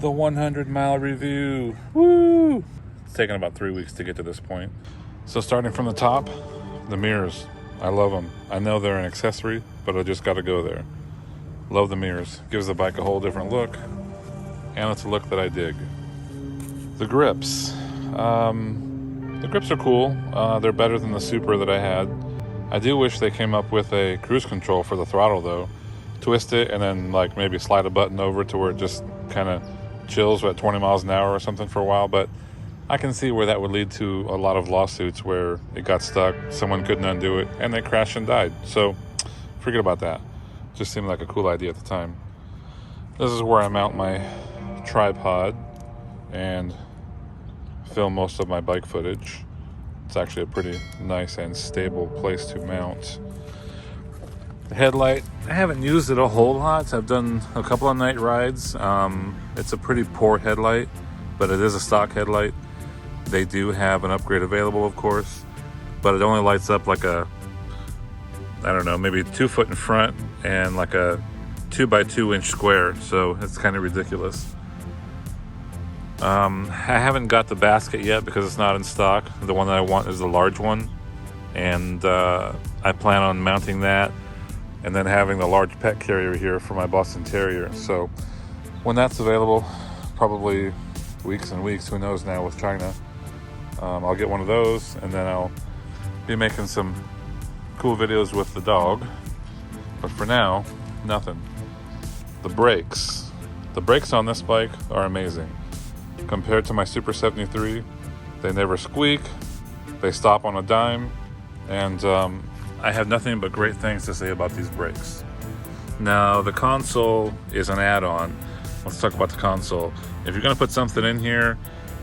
The 100-mile review. Woo! It's taken about 3 weeks to get to this point. So starting from the top, the mirrors. I love them. I know they're an accessory, but I just got to go there. Love the mirrors. Gives the bike a whole different look, and it's a look that I dig. The grips. The grips are cool. They're better than the Super that I had. I do wish they came up with a cruise control for the throttle though. Twist it and then like maybe slide a button over to where it just kind of chills at 20 miles an hour or something for a while, but I can see where that would lead to a lot of lawsuits where it got stuck, someone couldn't undo it, and they crashed and died. So forget about that. Just seemed like a cool idea at the time. This is where I mount my tripod and film most of my bike footage. It's actually a pretty nice and stable place to mount. The headlight, I haven't used it a whole lot. I've done a couple of night rides. It's a pretty poor headlight, but it is a stock headlight. They do have an upgrade available, of course, but it only lights up like a, I don't know, maybe 2 foot in front and like a 2 by 2 inch square. So it's kind of ridiculous. I haven't got the basket yet because it's not in stock. The one that I want is the large one, and I plan on mounting that and then having the large pet carrier here for my Boston Terrier. So when that's available, probably weeks and weeks, who knows now with China, I'll get one of those, and then I'll be making some cool videos with the dog. But for now, nothing. The brakes on this bike are amazing. Compared to my Super 73, they never squeak, they stop on a dime, and I have nothing but great things to say about these brakes. Now, the console is an add-on. Let's talk about the console. If you're going to put something in here,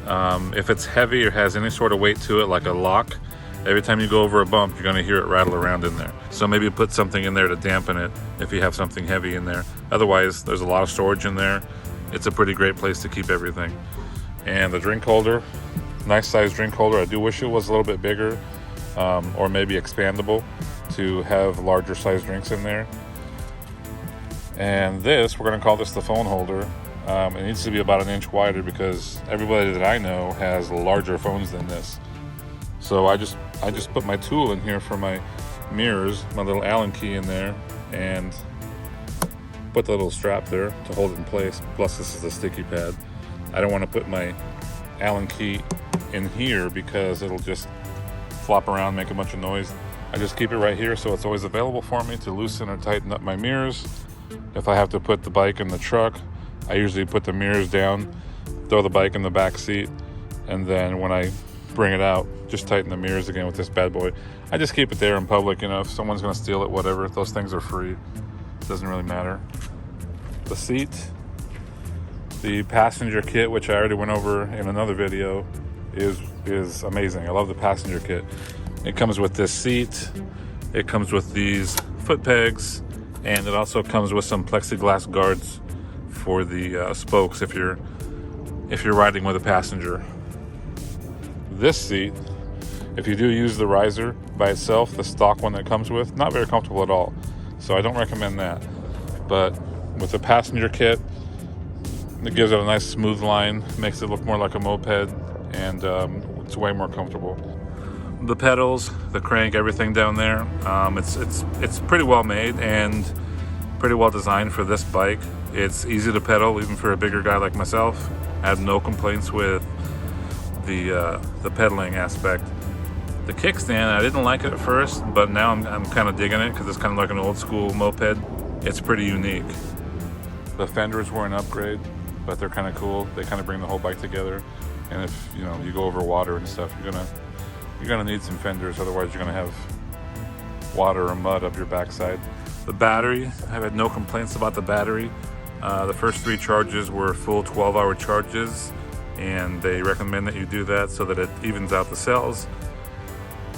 if it's heavy or has any sort of weight to it, like a lock, every time you go over a bump, you're going to hear it rattle around in there. So maybe put something in there to dampen it if you have something heavy in there. Otherwise, there's a lot of storage in there. It's a pretty great place to keep everything. And the drink holder, nice size drink holder. I do wish it was a little bit bigger, or maybe expandable to have larger size drinks in there. And this, we're going to call this the phone holder. It needs to be about 1 inch wider because everybody that I know has larger phones than this. So I just put my tool in here for my mirrors, my little Allen key in there, and put the little strap there to hold it in place. Plus this is the sticky pad. I don't want to put my Allen key in here because it'll just flop around, make a bunch of noise. I just keep it right here so it's always available for me to loosen or tighten up my mirrors. If I have to put the bike in the truck, I usually put the mirrors down, throw the bike in the back seat, and then when I bring it out, just tighten the mirrors again with this bad boy. I just keep it there in public, you know, if someone's gonna steal it, whatever, those things are free. It doesn't really matter. The seat, the passenger kit, which I already went over in another video, is amazing. I love the passenger kit. It comes with this seat, it comes with these foot pegs, and it also comes with some plexiglass guards for the spokes if you're riding with a passenger. This seat, if you do use the riser by itself, the stock one that comes with, not very comfortable at all. So I don't recommend that. But with the passenger kit, it gives it a nice smooth line, makes it look more like a moped, and it's way more comfortable. The pedals, the crank, everything down there, it's pretty well made and pretty well designed for this bike. It's easy to pedal, even for a bigger guy like myself. I have no complaints with the pedaling aspect. The kickstand, I didn't like it at first, but now I'm kind of digging it because it's kind of like an old school moped. It's pretty unique. The fenders were an upgrade, but they're kind of cool. They kind of bring the whole bike together. And if you go over water and stuff, you're gonna need some fenders. Otherwise, you're gonna have water or mud up your backside. The battery, I've had no complaints about the battery. The first 3 charges were full 12-hour charges, and they recommend that you do that so that it evens out the cells.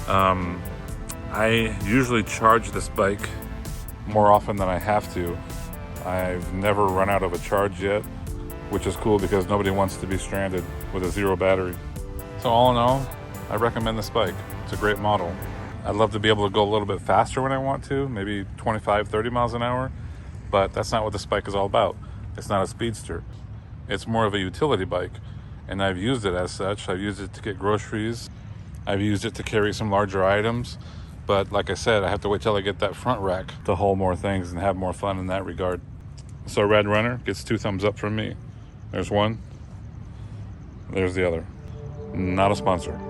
I usually charge this bike more often than I have to. I've never run out of a charge yet, which is cool because nobody wants to be stranded with a 0 battery. So all in all, I recommend this bike. It's a great model. I'd love to be able to go a little bit faster when I want to, maybe 25, 30 miles an hour, but that's not what this bike is all about. It's not a speedster. It's more of a utility bike, and I've used it as such. I've used it to get groceries. I've used it to carry some larger items. But like I said, I have to wait till I get that front rack to haul more things and have more fun in that regard. So RadRunner gets 2 thumbs up from me. There's one. There's the other. Not a sponsor.